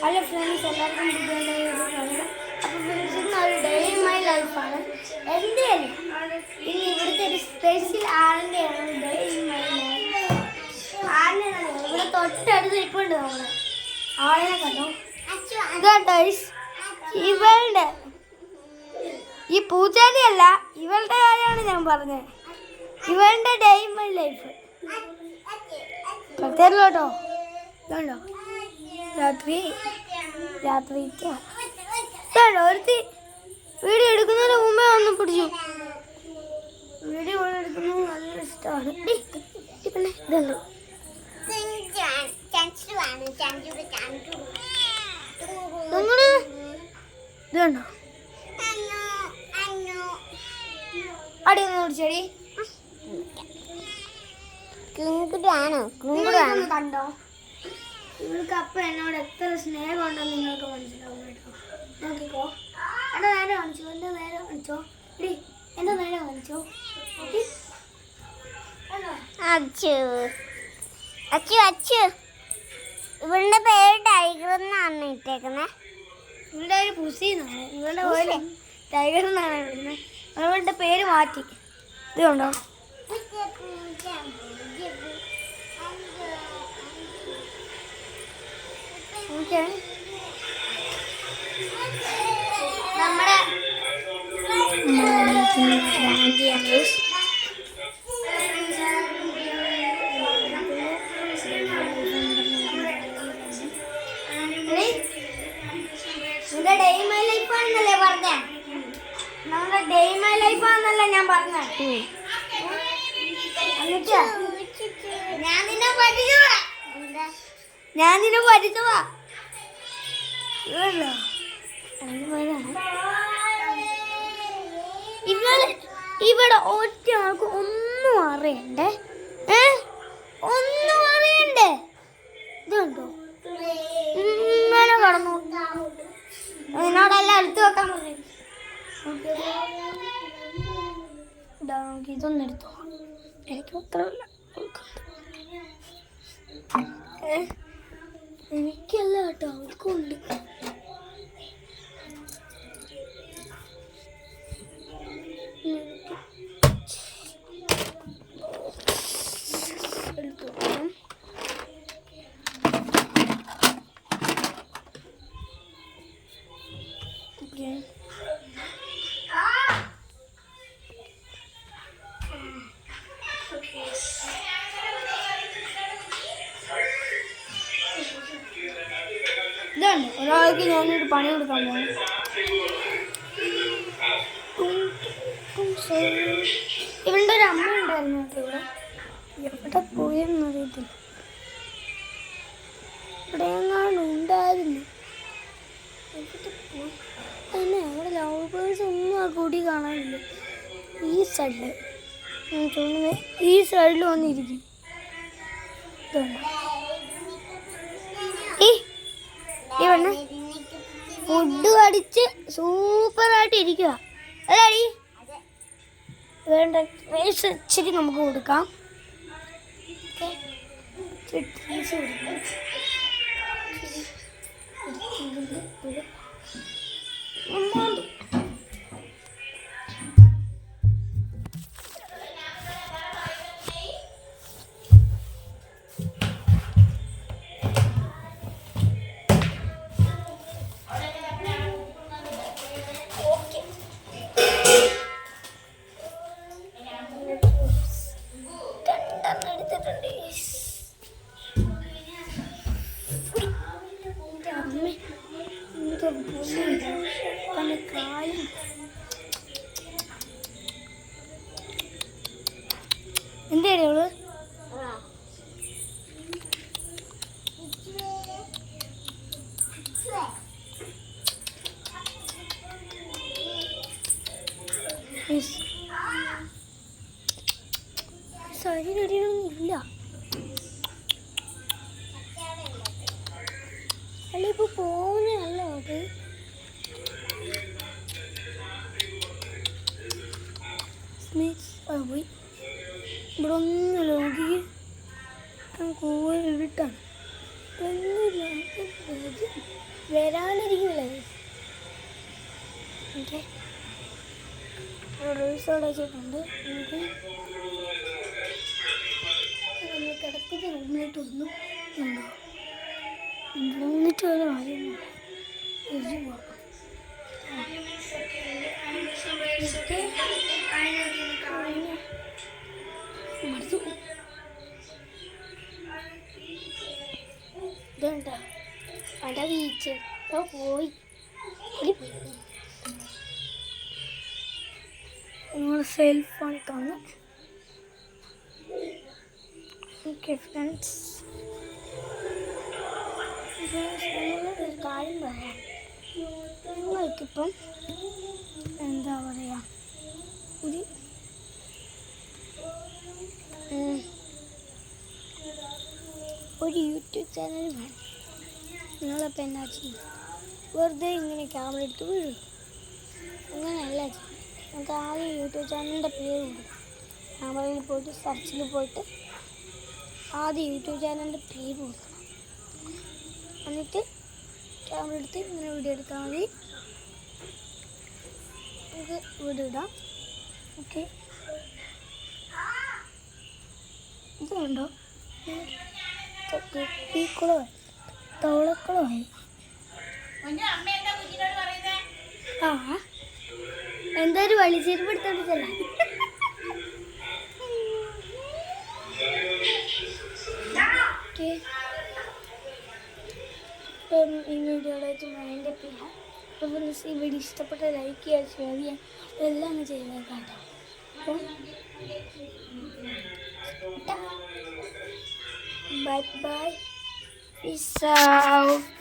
Hello friends, എല്ലാവർക്കും അപ്പോൾ ഒരു ഡേ ഇൻ മൈ ലൈഫാണ് എൻ്റെയല്ല. ഇനി ഇവിടുത്തെ ഒരു സ്പെഷ്യൽ ആളിൻ്റെയാണ് ഡേ ഇൻ മൈ ലൈഫ്. ആളിനെ ഇവിടെ തൊട്ടടുത്ത് ഇരിപ്പുണ്ട്. നമ്മൾ ആളിനെ കണ്ടോ? ഇവളുടെ ഈ പൂച്ചേൻ്റെ അല്ല, ഇവളുടെ കാര്യമാണ് ഞാൻ പറഞ്ഞത്. ഇവളുടെ ഡേ ഇൻ മൈ ലൈഫ് പ്രത്യേകം കേട്ടോ. ഇതുണ്ടോ രാത്രി ഒരുത്തി വീഡിയോ എടുക്കുന്നതിന് മുമ്പേ ഒന്ന് പിടിച്ചു. വീഡിയോ എടുക്കുന്നത് നല്ല ഇഷ്ടമാണ്. പിന്നെ ഇതുണ്ടോ ഇതുണ്ടോ അടിയൊന്ന് പിടിച്ചടി. കണ്ടോ ഇവൾക്ക് അപ്പം എന്നോട് എത്ര സ്നേഹം ഉണ്ടെന്ന് നിങ്ങൾക്ക് മനസ്സിലാവും കേട്ടോ. നോക്കിക്കോ, എൻ്റെ നേരെ കാണിച്ചോ, എൻ്റെ നേരെ കാണിച്ചോ, എടി എൻ്റെ നേരെ കാണിച്ചോ. ഇവളുടെ പേര് ടൈഗർ എന്നാണ് ഇട്ടേക്കുന്നത്. ഇവളുടെ പേര് പുസി എന്നാണ്. ഇവളുടെ പേര് ടൈഗർ എന്നാണ് വിളിക്കുന്നത്. അവളുടെ പേര് മാറ്റി. ഇത് കണ്ടോ? നമ്മുടെ ഡേ മൈ ലൈഫ് ആണെന്നല്ലേ പറഞ്ഞേ? നമ്മുടെ ഡേ മൈ ലൈഫ് ആണെന്നല്ലേ ഞാൻ പറഞ്ഞേ? എന്നിട്ട് ഞാൻ നിന്നെ പഠിച്ചതാ. ഇവിടെ ഒറ്റ ആൾക്ക് ഒന്നും അറിയണ്ടേ, ഒന്നും അറിയണ്ടേ. ഇതുണ്ടോ ഇങ്ങനെ കടന്നു. എന്നോടെല്ലാം എടുത്തു വെക്കാൻ പറയും. നമുക്ക് ഇതൊന്നും എടുത്തോ. എനിക്ക് മാത്രമല്ല, എനിക്കല്ല കേട്ടോ, അവർക്കുണ്ട്. ഇതാണ് ഒരാൾക്ക് ഞാനൊരു പണി കൊടുക്കാൻ പോകുന്നത്. ഇവളുടെ ഒരു അമ്മ ഉണ്ടായിരുന്നു കേട്ടോ ഇവിടെ. എവിടെ പോയെന്നറിയത്തില്ല. ഇവിടെ എങ്ങാണ്ട് ഉണ്ടായിരുന്നു. എവിടെ പോയി തന്നെ? അവിടെ ലവ് ബേഴ്സ് ഒന്നും ആ കൂടി കാണാനില്ല. ഈ സൈഡിൽ ഈ സൈഡിൽ വന്നിരിക്കും. ഇവണ് ഫുഡ് കടിച്ച് സൂപ്പറായിട്ട് ഇരിക്കുക അല്ലേടി? വേണ്ട ഇച്ചിരി നമുക്ക് കൊടുക്കാം. എന്തേടി അവള്? ശരീരൊന്നുമില്ല. അല്ല ഇപ്പൊ പോകുന്നതല്ല അത്. പോയി ഇവിടെ ഒന്നുമില്ല. നോക്കി കോഴ ഇട്ടാണ് ഒന്നുമില്ല. വരാനിരിക്കുന്നില്ല. ഓക്കെ, റീൽസ് അവിടെ വെച്ചിട്ടുണ്ട്. നമുക്ക് നമ്മൾ കിടക്കുന്ന റൂമിലേക്ക് ഒന്നും ഉണ്ടോ റൂമിട്ട് ഒരു കാര്യമില്ല. ഇതുണ്ടോ അട വീച്ച് പോയി നിങ്ങൾ സെൽഫോൺ തന്നു. ഓക്കെ ഫ്രണ്ട്സ്, ഒരു കാര്യം പറയാം. നിങ്ങൾക്കിപ്പം എന്താ പറയുക, ഒരു യൂട്യൂബ് ചാനൽ വേണം. നിങ്ങളപ്പോൾ എന്നാ ചെയ്യും? വെറുതെ ഇങ്ങനെ ക്യാമറ എടുത്ത് വീഴും? അങ്ങനെയല്ല ചെയ്യും. നമുക്ക് ആദ്യം യൂട്യൂബ് ചാനലിൻ്റെ പേര് കൊടുക്കും. ക്യാമറയിൽ പോയിട്ട് സെർച്ചിൽ പോയിട്ട് ആദ്യം യൂട്യൂബ് ചാനലിൻ്റെ പേര് കൊടുക്കണം. എന്നിട്ട് ക്യാമറ എടുത്ത് ഇങ്ങനെ വീഡിയോ എടുത്താൽ മതി. നമുക്ക് വീഡിയോ ഇടാം. ഓക്കെ, ഇത് കണ്ടോ, കുപ്പിക്കുളമായി തവളക്കുളമായി. ആ എന്തായാലും വലിച്ചെരുപ്പ് എടുത്തോണ്ടില്ല. ഓക്കെ, ഇപ്പം ഈ വീഡിയോയുടെ മൈൻഡ് അപ്പ് ചെയ്യാം. അപ്പം ഈ വീഡിയോ ഇഷ്ടപ്പെട്ട ലൈക്ക് ചെയ്യുക, ഷെയർ ചെയ്യുക, എല്ലാം അങ്ങ് ചെയ്യുന്നേക്കാം കേട്ടോ. അപ്പം bye bye, peace out.